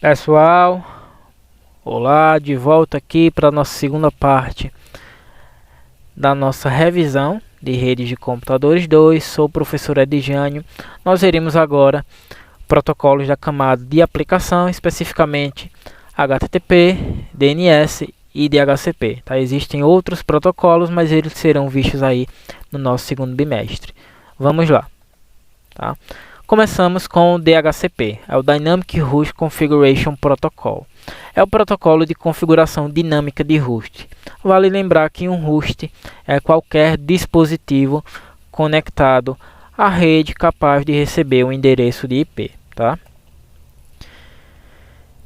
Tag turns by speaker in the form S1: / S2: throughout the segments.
S1: Pessoal, olá, de volta aqui para a nossa segunda parte da nossa revisão de redes de computadores 2. Sou o professor Edjânio. Nós veremos agora protocolos da camada de aplicação, especificamente HTTP, DNS e DHCP. Tá? Existem outros protocolos, mas eles serão vistos aí no nosso segundo bimestre. Vamos lá. Tá? Começamos com o DHCP, é o Dynamic Host Configuration Protocol. É o protocolo de configuração dinâmica de host. Vale lembrar que um host é qualquer dispositivo conectado à rede capaz de receber um endereço de IP. Tá?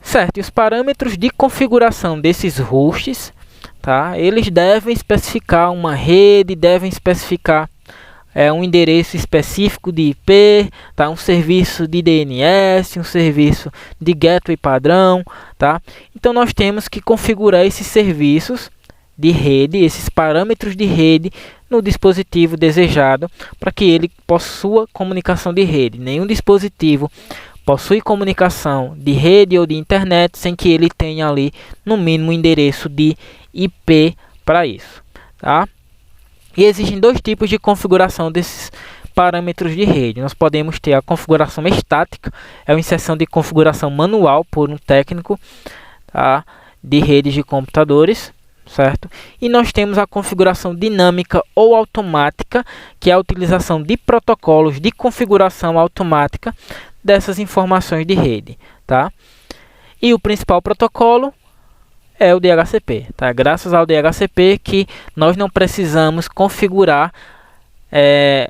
S1: Certo, e os parâmetros de configuração desses hosts, tá? Eles devem especificar uma rede, devem especificar um endereço específico de IP, tá? Um serviço de DNS, um serviço de gateway padrão, tá? Então nós temos que configurar esses serviços de rede, esses parâmetros de rede no dispositivo desejado para que ele possua comunicação de rede. Nenhum dispositivo possui comunicação de rede ou de internet sem que ele tenha ali no mínimo um endereço de IP para isso, tá? E existem dois tipos de configuração desses parâmetros de rede. Nós podemos ter a configuração estática, é uma inserção de configuração manual por um técnico, tá, de redes de computadores, certo? E nós temos a configuração dinâmica ou automática, que é a utilização de protocolos de configuração automática dessas informações de rede, tá? E o principal protocolo é o DHCP, tá? Graças ao DHCP que nós não precisamos configurar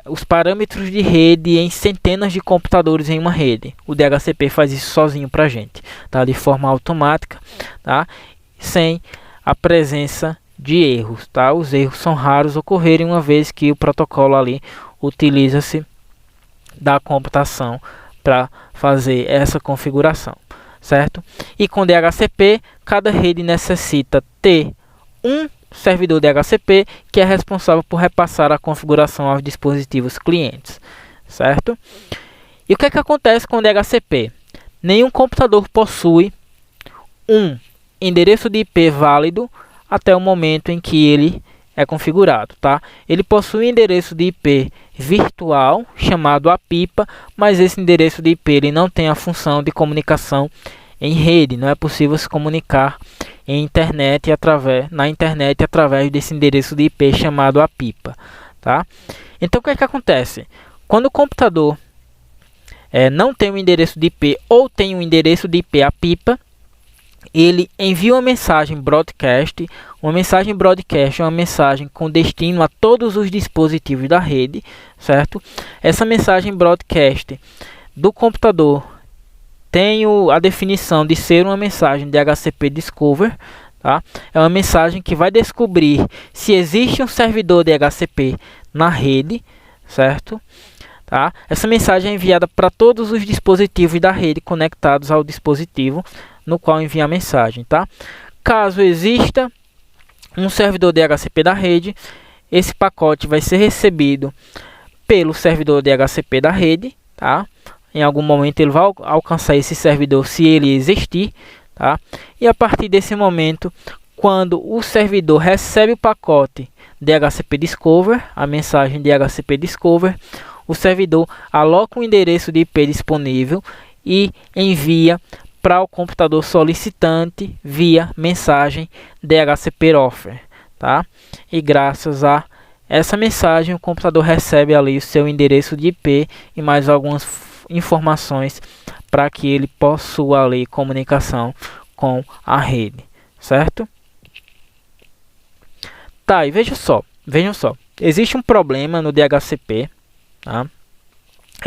S1: os parâmetros de rede em centenas de computadores em uma rede. O DHCP faz isso sozinho para a gente, tá? De forma automática, tá? Sem a presença de erros, tá? Os erros são raros ocorrerem uma vez que o protocolo ali utiliza-se da computação para fazer essa configuração. Certo? E com DHCP, cada rede necessita ter um servidor DHCP que é responsável por repassar a configuração aos dispositivos clientes, certo? E o que é que acontece com o DHCP? Nenhum computador possui um endereço de IP válido até o momento em que ele é configurado, tá? Ele possui um endereço de IP virtual chamado APIPA, mas esse endereço de IP ele não tem a função de comunicação em rede. Não é possível se comunicar na internet através desse endereço de IP chamado APIPA, tá? Então o que é que acontece? Quando o computador não tem um endereço de IP ou tem um endereço de IP APIPA, ele envia uma mensagem broadcast. Uma mensagem broadcast é uma mensagem com destino a todos os dispositivos da rede, certo? Essa mensagem broadcast do computador tem a definição de ser uma mensagem DHCP Discover, tá? É uma mensagem que vai descobrir se existe um servidor DHCP na rede, certo? Tá? Essa mensagem é enviada para todos os dispositivos da rede conectados ao dispositivo no qual envia a mensagem, tá? Caso exista um servidor DHCP da rede, esse pacote vai ser recebido pelo servidor DHCP da rede, tá? Em algum momento ele vai alcançar esse servidor se ele existir, tá? E a partir desse momento, quando o servidor recebe o pacote DHCP Discover, a mensagem DHCP Discover, o servidor aloca um endereço de IP disponível e envia para o computador solicitante via mensagem DHCP Offer, tá? E graças a essa mensagem o computador recebe ali o seu endereço de IP e mais algumas informações para que ele possua ali comunicação com a rede, certo? Tá, e vejam só, existe um problema no DHCP, tá?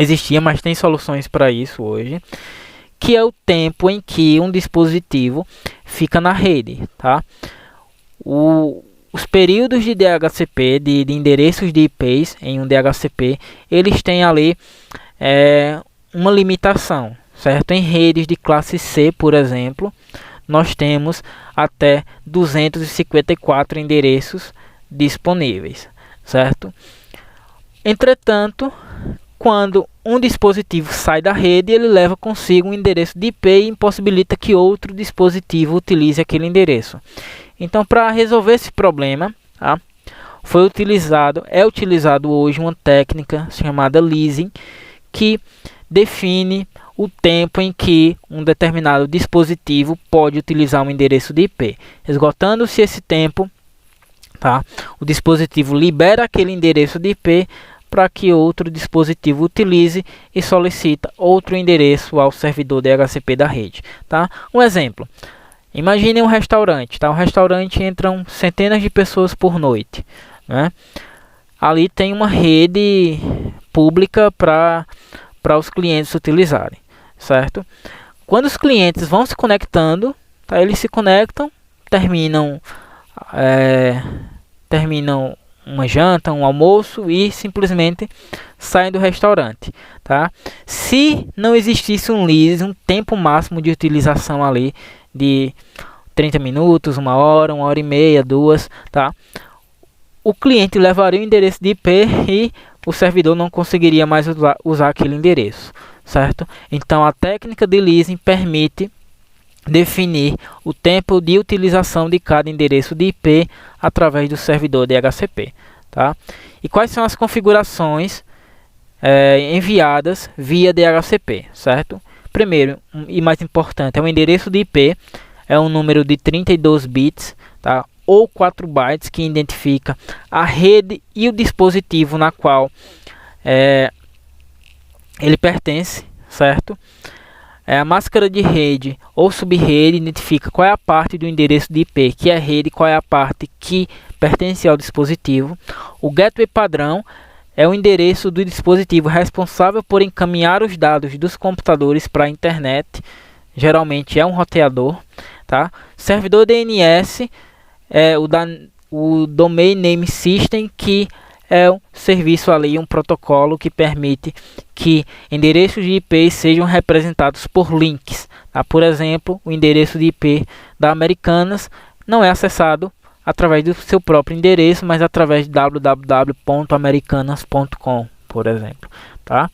S1: Existia, mas tem soluções para isso hoje, que é o tempo em que um dispositivo fica na rede, tá? Os períodos de DHCP, de endereços de IPs em um DHCP, eles têm ali uma limitação, certo? Em redes de classe C, por exemplo, nós temos até 254 endereços disponíveis, certo? Entretanto, quando um dispositivo sai da rede, ele leva consigo um endereço de IP e impossibilita que outro dispositivo utilize aquele endereço. Então, para resolver esse problema, tá, é utilizado hoje uma técnica chamada leasing, que define o tempo em que um determinado dispositivo pode utilizar um endereço de IP. Esgotando-se esse tempo, tá, o dispositivo libera aquele endereço de IP para que outro dispositivo utilize e solicita outro endereço ao servidor DHCP da rede. Tá? Um exemplo, imagine um restaurante. Tá? Um restaurante entram centenas de pessoas por noite. Né? Ali tem uma rede pública para os clientes utilizarem. Certo? Quando os clientes vão se conectando, tá? Eles se conectam, terminam uma janta, um almoço e simplesmente saem do restaurante, tá? Se não existisse um lease, um tempo máximo de utilização ali de 30 minutos, uma hora e meia, 2, tá? O cliente levaria o endereço de IP e o servidor não conseguiria mais usar aquele endereço, certo? Então a técnica de leasing permite definir o tempo de utilização de cada endereço de IP através do servidor DHCP, tá? E quais são as configurações enviadas via DHCP, certo? Primeiro e mais importante é o endereço de IP, é um número de 32 bits, tá? Ou 4 bytes que identifica a rede e o dispositivo na qual ele pertence, certo? A máscara de rede ou subrede identifica qual é a parte do endereço de IP que é rede, qual é a parte que pertence ao dispositivo. O gateway padrão é o endereço do dispositivo responsável por encaminhar os dados dos computadores para a internet. Geralmente é um roteador, tá? Servidor DNS é o Domain Name System, que é um serviço ali, um protocolo que permite que endereços de IP sejam representados por links. Tá? Por exemplo, o endereço de IP da Americanas não é acessado através do seu próprio endereço, mas através de www.americanas.com, por exemplo. Tá?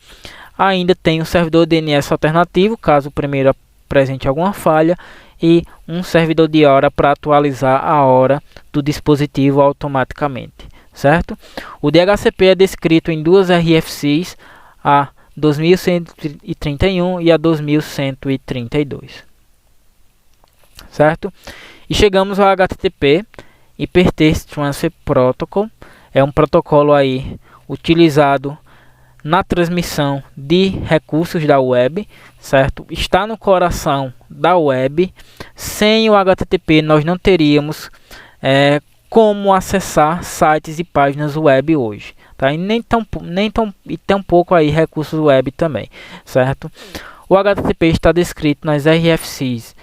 S1: Ainda tem um servidor DNS alternativo, caso o primeiro apresente alguma falha, e um servidor de hora para atualizar a hora do dispositivo automaticamente. Certo? O DHCP é descrito em duas RFCs, a 2131 e a 2132. Certo? E chegamos ao HTTP, Hypertext Transfer Protocol. É um protocolo aí utilizado na transmissão de recursos da web, certo? Está no coração da web. Sem o HTTP nós não teríamos como acessar sites e páginas web hoje, tá? E tão pouco aí recursos web também, certo? O HTTP está descrito nas RFCs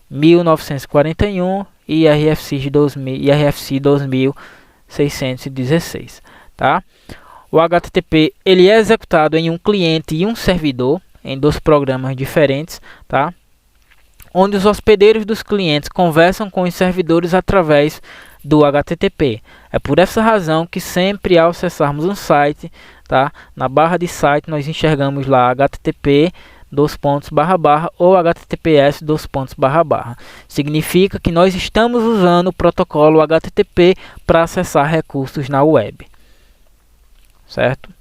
S1: 1941 e RFC 2616, tá? O HTTP ele é executado em um cliente e um servidor, em 2 programas diferentes, tá? Onde os hospedeiros dos clientes conversam com os servidores através do HTTP. É por essa razão que sempre ao acessarmos um site, tá? Na barra de site nós enxergamos lá http ou https . Significa que nós estamos usando o protocolo HTTP para acessar recursos na web, certo?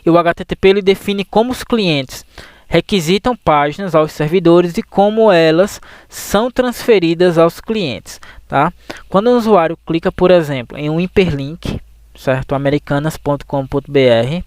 S1: E o HTTP ele define como os clientes requisitam páginas aos servidores e como elas são transferidas aos clientes, tá? Quando o usuário clica, por exemplo, em um hiperlink, certo? americanas.com.br,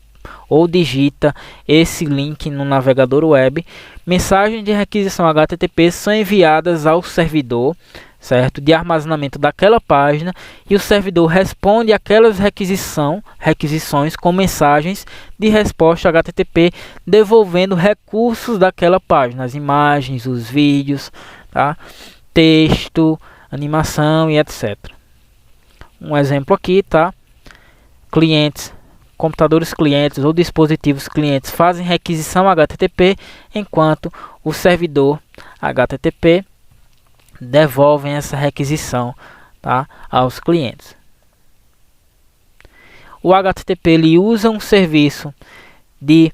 S1: ou digita esse link no navegador web, mensagens de requisição HTTP são enviadas ao servidor, certo? De armazenamento daquela página, e o servidor responde aquelas requisições com mensagens de resposta HTTP, devolvendo recursos daquela página, as imagens, os vídeos, tá? Texto, animação e etc. Um exemplo aqui, tá? Computadores clientes ou dispositivos clientes fazem requisição HTTP, enquanto o servidor HTTP devolvem essa requisição, tá, aos clientes. O HTTP ele usa um serviço de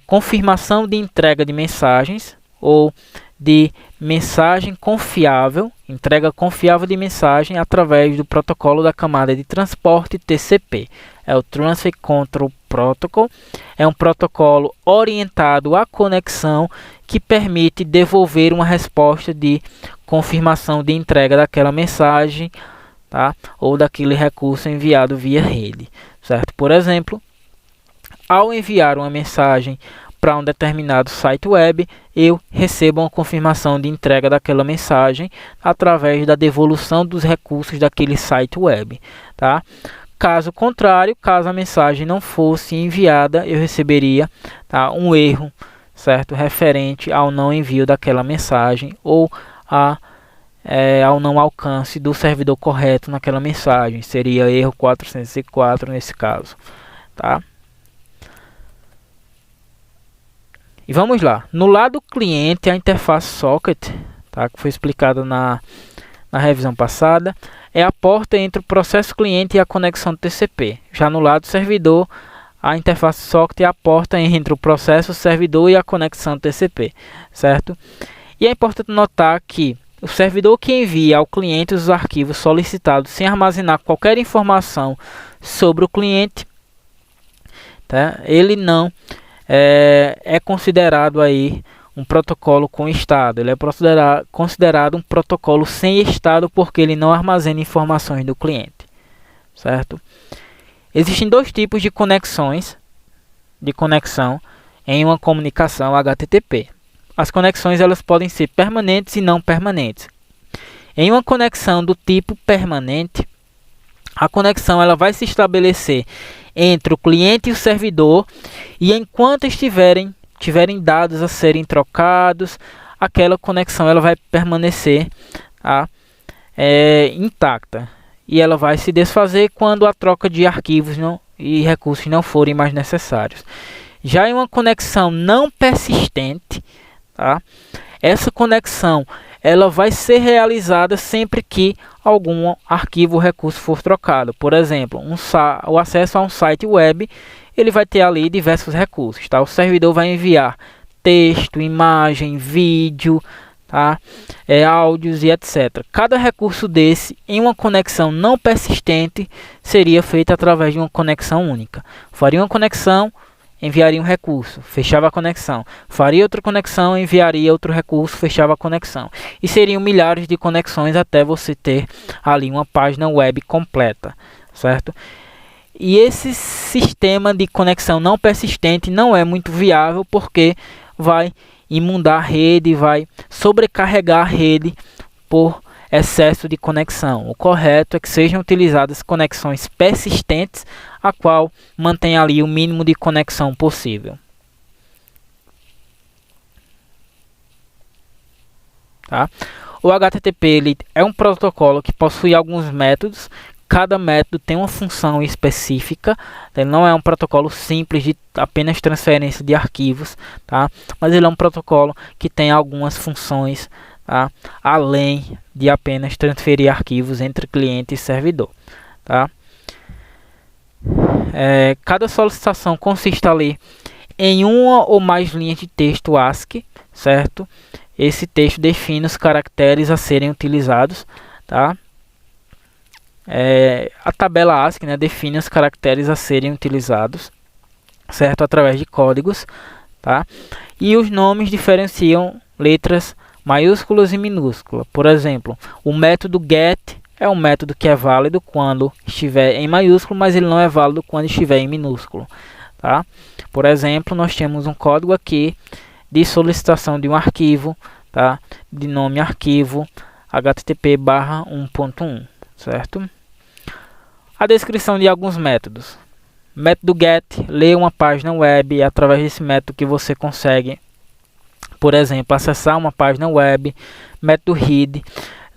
S1: confirmação de entrega de mensagens ou de mensagem confiável, entrega confiável de mensagem através do protocolo da camada de transporte TCP. É o Transfer Control Protocol. É um protocolo orientado à conexão que permite devolver uma resposta de confirmação de entrega daquela mensagem, tá? Ou daquele recurso enviado via rede, certo? Por exemplo, ao enviar uma mensagem para um determinado site web, eu recebo uma confirmação de entrega daquela mensagem através da devolução dos recursos daquele site web, tá? Caso contrário, caso a mensagem não fosse enviada, eu receberia, tá, um erro, certo, referente ao não envio daquela mensagem ou ao não alcance do servidor correto naquela mensagem. Seria erro 404 nesse caso, tá? E vamos lá. No lado cliente, a interface socket, tá, que foi explicada na revisão passada, é a porta entre o processo cliente e a conexão TCP. Já no lado servidor, a interface socket é a porta entre o processo servidor e a conexão TCP, certo? E é importante notar que o servidor que envia ao cliente os arquivos solicitados sem armazenar qualquer informação sobre o cliente, tá, ele não é considerado aí um protocolo com estado. Ele é considerado um protocolo sem estado porque ele não armazena informações do cliente, certo? Existem dois tipos de conexão em uma comunicação HTTP. As conexões elas podem ser permanentes e não permanentes. Em uma conexão do tipo permanente, a conexão ela vai se estabelecer entre o cliente e o servidor, e enquanto tiverem dados a serem trocados, aquela conexão ela vai permanecer intacta, e ela vai se desfazer quando a troca de arquivos e recursos não forem mais necessários. Já em uma conexão não persistente, tá, essa conexão ela vai ser realizada sempre que algum arquivo ou recurso for trocado. Por exemplo, o acesso a um site web, ele vai ter ali diversos recursos, tá? O servidor vai enviar texto, imagem, vídeo, tá? Áudios e etc. Cada recurso desse em uma conexão não persistente seria feito através de uma conexão única. Faria uma conexão, enviaria um recurso, fechava a conexão. Faria outra conexão, enviaria outro recurso, fechava a conexão. E seriam milhares de conexões até você ter ali uma página web completa, certo? E esse sistema de conexão não persistente não é muito viável porque vai inundar a rede, vai sobrecarregar a rede por excesso de conexão. O correto é que sejam utilizadas conexões persistentes, a qual mantém ali o mínimo de conexão possível. Tá? O HTTP ele é um protocolo que possui alguns métodos. Cada método tem uma função específica. Ele não é um protocolo simples de apenas transferência de arquivos, tá? Mas ele é um protocolo que tem algumas funções, tá? Além de apenas transferir arquivos entre cliente e servidor, tá? Cada solicitação consiste ali em uma ou mais linhas de texto ASCII, certo? Esse texto define os caracteres a serem utilizados, tá? A tabela ASCII, né, define os caracteres a serem utilizados, certo? Através de códigos, tá? E os nomes diferenciam letras maiúsculas e minúsculas. Por exemplo, o método get é um método que é válido quando estiver em maiúsculo, mas ele não é válido quando estiver em minúsculo, tá? Por exemplo, nós temos um código aqui de solicitação de um arquivo, tá? De nome arquivo http:/1.1, certo? A descrição de alguns métodos. Método get lê uma página web, e através desse método que você consegue, por exemplo, acessar uma página web. Método read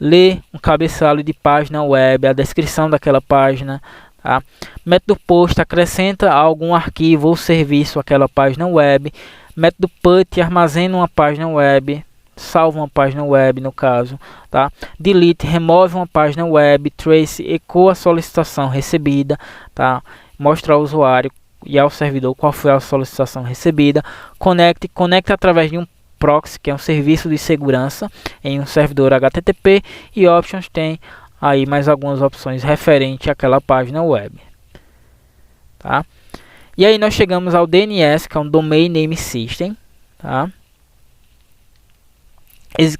S1: lê um cabeçalho de página web, a descrição daquela página, tá? Método post acrescenta algum arquivo ou serviço àquela página web. Método put armazena uma página web, salva uma página web no caso, tá? Delete remove uma página web. Trace ecoa a solicitação recebida, tá? Mostra ao usuário e ao servidor qual foi a solicitação recebida. Conecte através de um proxy, que é um serviço de segurança em um servidor HTTP, e options tem aí mais algumas opções referente àquela página web, tá? E aí nós chegamos ao DNS, que é um Domain Name System, tá?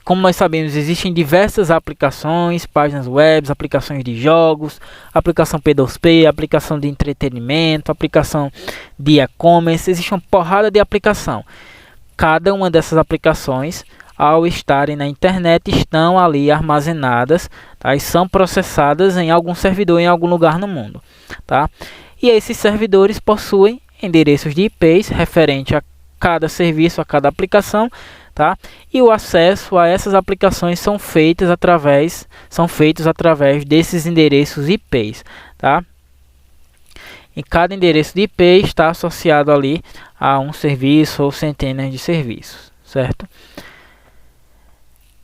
S1: Como nós sabemos, existem diversas aplicações, páginas web, aplicações de jogos, aplicação P2P, aplicação de entretenimento, aplicação de e-commerce. Existe uma porrada de aplicação. Cada uma dessas aplicações, ao estarem na internet, estão ali armazenadas, tá? E são processadas em algum servidor em algum lugar no mundo, tá? E esses servidores possuem endereços de IPs referente a cada serviço, a cada aplicação, tá? E o acesso a essas aplicações são feitos através desses endereços IPs, tá? E cada endereço de IP está associado ali a um serviço ou centenas de serviços, certo?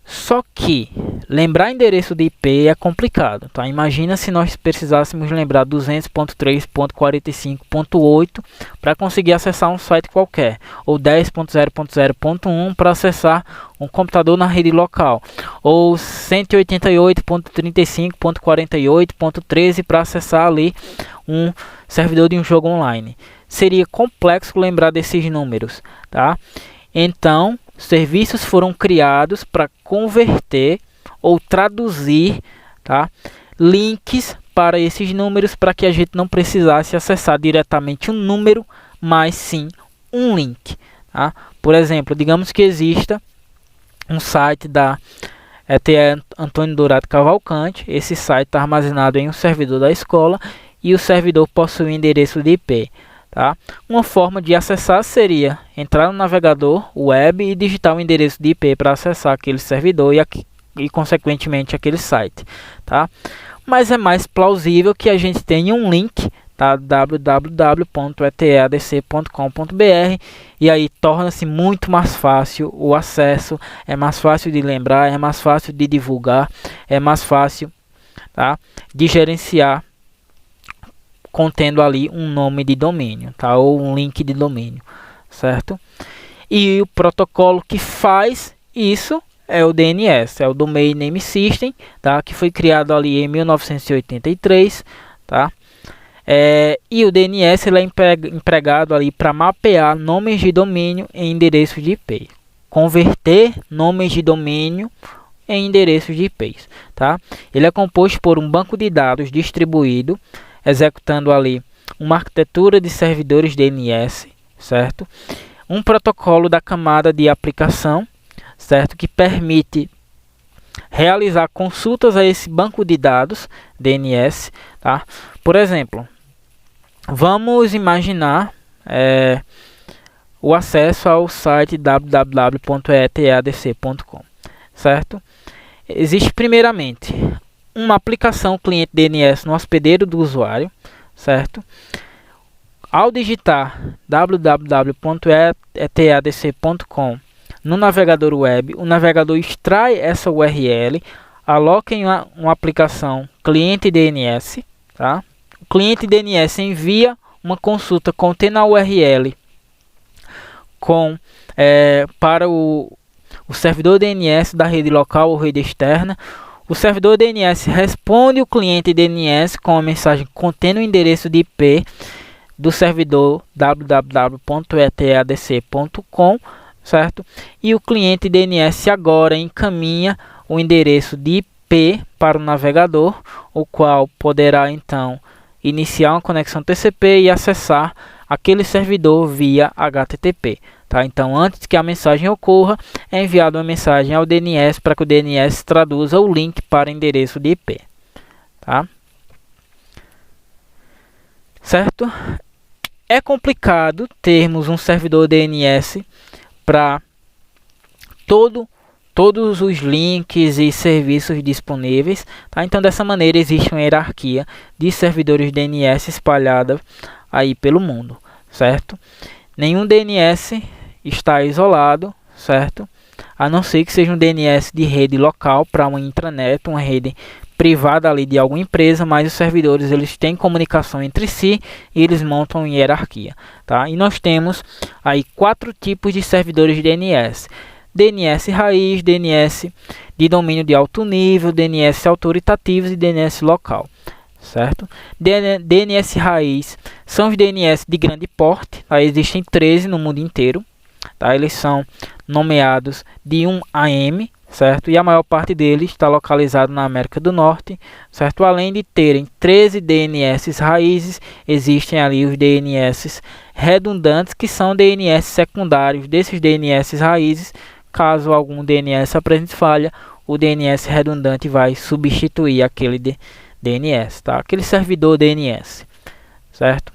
S1: Só que lembrar endereço de IP é complicado, tá? Imagina se nós precisássemos lembrar 200.3.45.8 para conseguir acessar um site qualquer, ou 10.0.0.1 para acessar um computador na rede local, ou 188.35.48.13 para acessar ali um servidor de um jogo online. Seria complexo lembrar desses números, tá? Então, serviços foram criados para converter ou traduzir, tá, links para esses números, para que a gente não precisasse acessar diretamente um número, mas sim um link, tá? Por exemplo, digamos que exista um site da ETE Antônio Dourado Cavalcante. Esse site está armazenado em um servidor da escola e o servidor possui endereço de IP. Tá? Uma forma de acessar seria entrar no navegador web e digitar o endereço de IP para acessar aquele servidor e consequentemente aquele site, tá? Mas é mais plausível que a gente tenha um link, tá? www.eteadc.com.br, e aí torna-se muito mais fácil o acesso, é mais fácil de lembrar, é mais fácil de divulgar, é mais fácil, tá, de gerenciar, contendo ali um nome de domínio, tá? Ou um link de domínio, certo? E o protocolo que faz isso é o DNS, é o Domain Name System, tá? Que foi criado ali em 1983, tá? E o DNS ele é empregado ali para mapear nomes de domínio em endereços de IP, converter nomes de domínio em endereços de IPs, tá? Ele é composto por um banco de dados distribuído, executando ali uma arquitetura de servidores DNS, certo? Um protocolo da camada de aplicação, certo? Que permite realizar consultas a esse banco de dados DNS, tá? Por exemplo, vamos imaginar o acesso ao site www.eteadc.com, certo? Existe primeiramente uma aplicação cliente DNS no hospedeiro do usuário, certo? Ao digitar www.eteadc.com no navegador web, o navegador extrai essa URL, aloca em uma aplicação cliente DNS, tá? O cliente DNS envia uma consulta contendo a URL para o servidor DNS da rede local ou rede externa. O servidor DNS responde o cliente DNS com a mensagem contendo o endereço de IP do servidor www.eteadc.com, certo? E o cliente DNS agora encaminha o endereço de IP para o navegador, o qual poderá então iniciar uma conexão TCP e acessar aquele servidor via HTTP. Tá? Então, antes que a mensagem ocorra, é enviada uma mensagem ao DNS para que o DNS traduza o link para endereço de IP. Tá? Certo? É complicado termos um servidor DNS para todos os links e serviços disponíveis. Tá? Então, dessa maneira, existe uma hierarquia de servidores DNS espalhada aí pelo mundo. Certo? Nenhum DNS está isolado, certo? A não ser que seja um DNS de rede local para uma intranet, uma rede privada ali de alguma empresa, mas os servidores eles têm comunicação entre si e eles montam em hierarquia, tá? E nós temos aí 4 tipos de servidores de DNS: DNS raiz, DNS de domínio de alto nível, DNS autoritativos e DNS local, certo? DNS raiz são os DNS de grande porte, tá? Existem 13 no mundo inteiro, tá? Eles são nomeados de 1 a M, certo? E a maior parte deles está localizado na América do Norte, certo? Além de terem 13 DNS raízes, existem ali os DNS redundantes, que são DNS secundários desses DNS raízes. Caso algum DNS apresente falha, o DNS redundante vai substituir aquele DNS, tá? Aquele servidor DNS, certo?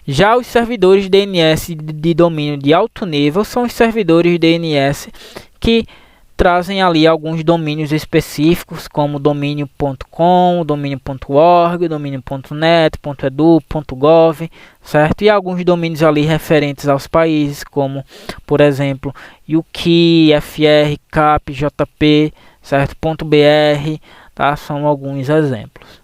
S1: Já os servidores DNS de domínio de alto nível são os servidores DNS que trazem ali alguns domínios específicos, como domínio.com, domínio.org, domínio.net, .edu, .gov, certo? E alguns domínios ali referentes aos países, como, por exemplo, UK, FR, CAP, JP, certo? .br, tá? São alguns exemplos.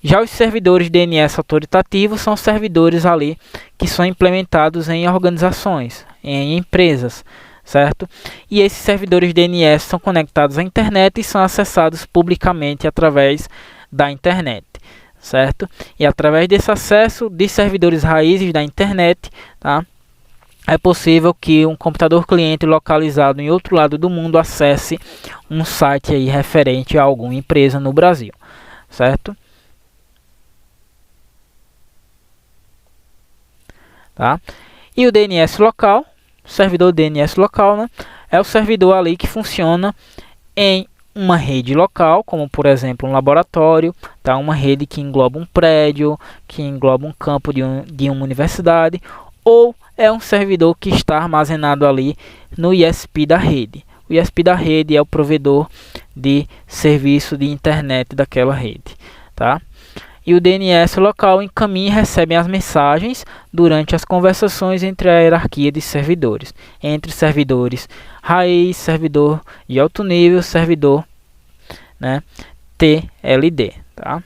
S1: Já os servidores DNS autoritativos são servidores ali que são implementados em organizações, em empresas, certo? E esses servidores DNS são conectados à internet e são acessados publicamente através da internet, certo? E através desse acesso de servidores raízes da internet, tá? É possível que um computador cliente localizado em outro lado do mundo acesse um site aí referente a alguma empresa no Brasil, certo? Tá? E o DNS local, servidor DNS local, né, é o servidor ali que funciona em uma rede local, como por exemplo um laboratório, tá? Uma rede que engloba um prédio, que engloba um campo de uma universidade, ou é um servidor que está armazenado ali no ISP da rede. O ISP da rede é o provedor de serviço de internet daquela rede, tá? E o DNS local encaminha e recebe as mensagens durante as conversações entre a hierarquia de servidores, entre servidores raiz, servidor de alto nível, servidor, né, TLD, tá?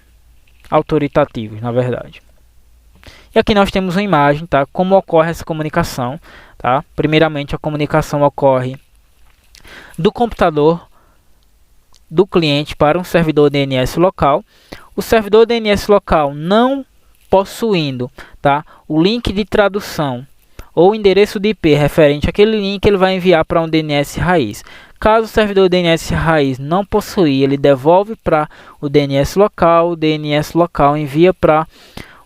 S1: Autoritativos, na verdade. E aqui nós temos uma imagem, tá? Como ocorre essa comunicação, tá? Primeiramente, a comunicação ocorre do computador do cliente para um servidor DNS local. O servidor DNS local não possuindo, tá, o link de tradução ou o endereço de IP referente àquele link, ele vai enviar para um DNS raiz. Caso o servidor DNS raiz não possuir, ele devolve para o DNS local envia para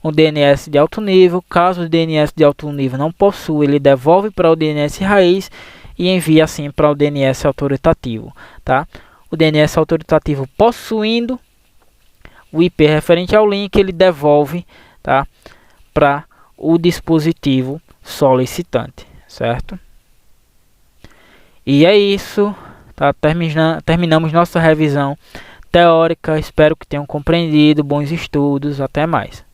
S1: o DNS de alto nível. Caso o DNS de alto nível não possua, ele devolve para o DNS raiz e envia assim para o DNS autoritativo, tá? O DNS autoritativo possuindo o IP referente ao link, ele devolve, tá, para o dispositivo solicitante, certo? E é isso, tá? Terminamos nossa revisão teórica. Espero que tenham compreendido. Bons estudos, até mais.